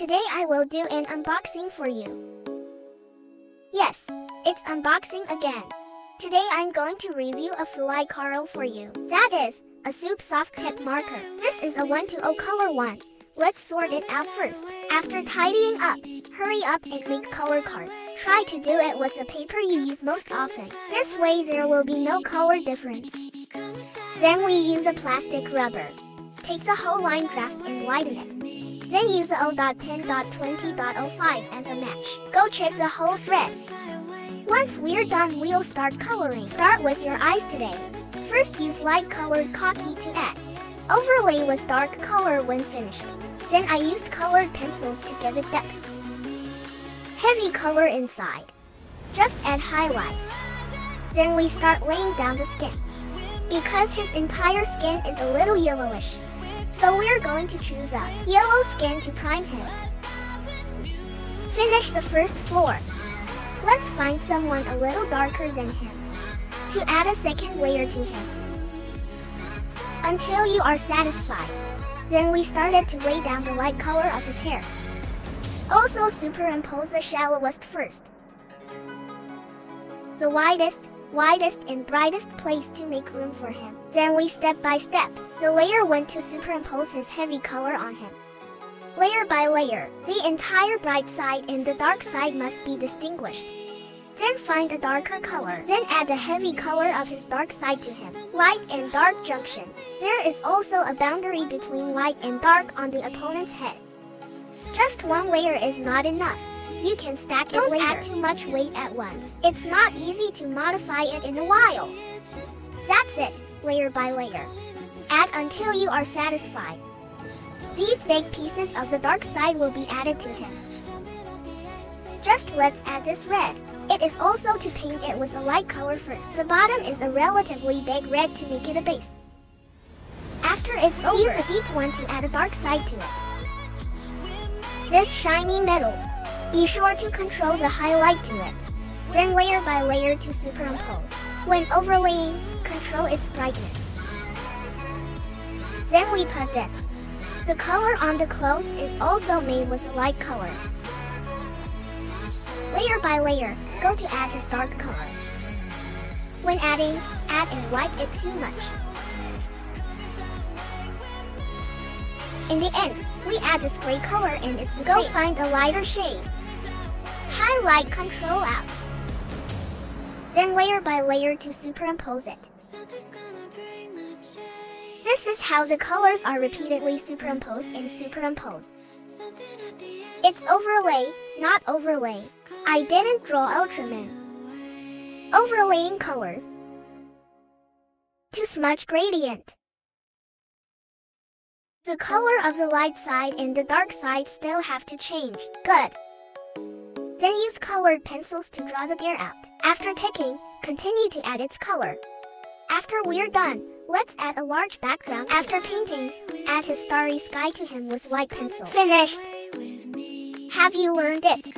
Today I will do an unboxing for you. Yes, it's unboxing again. Today I'm going to review a Flycolor for you. That is, a soup soft tip marker. This is a 1:0 color one. Let's sort it out first. After tidying up, hurry up and make color cards. Try to do it with the paper you use most often. This way there will be no color difference. Then we use a plastic rubber. Take the whole line graph and widen it. Then use the 0.10.20.05 as a match. Go check the whole thread. Once we're done, we'll start coloring. Start with your eyes today. First use light colored khaki to add. Overlay with dark color when finished. Then I used colored pencils to give it depth. Heavy color inside. Just add highlight. Then we start laying down the skin. Because his entire skin is a little yellowish, so we're going to choose a yellow skin to prime him. Finish the first floor. Let's find someone a little darker than him to add a second layer to him until you are satisfied. Then we started to lay down the light color of his hair. Also superimpose the shallowest first. The widest and brightest place to make room for him. Then we step by step. The layer went to superimpose his heavy color on him. Layer by layer, the entire bright side and the dark side must be distinguished. Then find a darker color. Then add the heavy color of his dark side to him. Light and dark junction. There is also a boundary between light and dark on the opponent's head. Just one layer is not enough. You can stack it later. Don't add too much weight at once. It's not easy to modify it in a while. That's it, layer by layer. Add until you are satisfied. These big pieces of the dark side will be added to him. Just let's add this red. It is also to paint it with a light color first. The bottom is a relatively big red to make it a base. After it's over, use a deep one to add a dark side to it. This shiny metal. Be sure to control the highlight to it. Then layer by layer to superimpose. When overlaying, control its brightness. Then we put this. The color on the clothes is also made with a light color. Layer by layer, go to add his dark color. When adding, add and wipe it too much. In the end, we add this gray color and it's the same. Go find a lighter shade. Highlight control out. Then layer by layer to superimpose it. This is how the colors are repeatedly superimposed and superimposed. It's overlay, not overlay. I didn't draw Ultraman. Overlaying colors. To smudge gradient. The color of the light side and the dark side still have to change. Good. Then use colored pencils to draw the gear out. After ticking, continue to add its color. After we're done, let's add a large background. After painting, add his starry sky to him with white pencil. Finished! Have you learned it?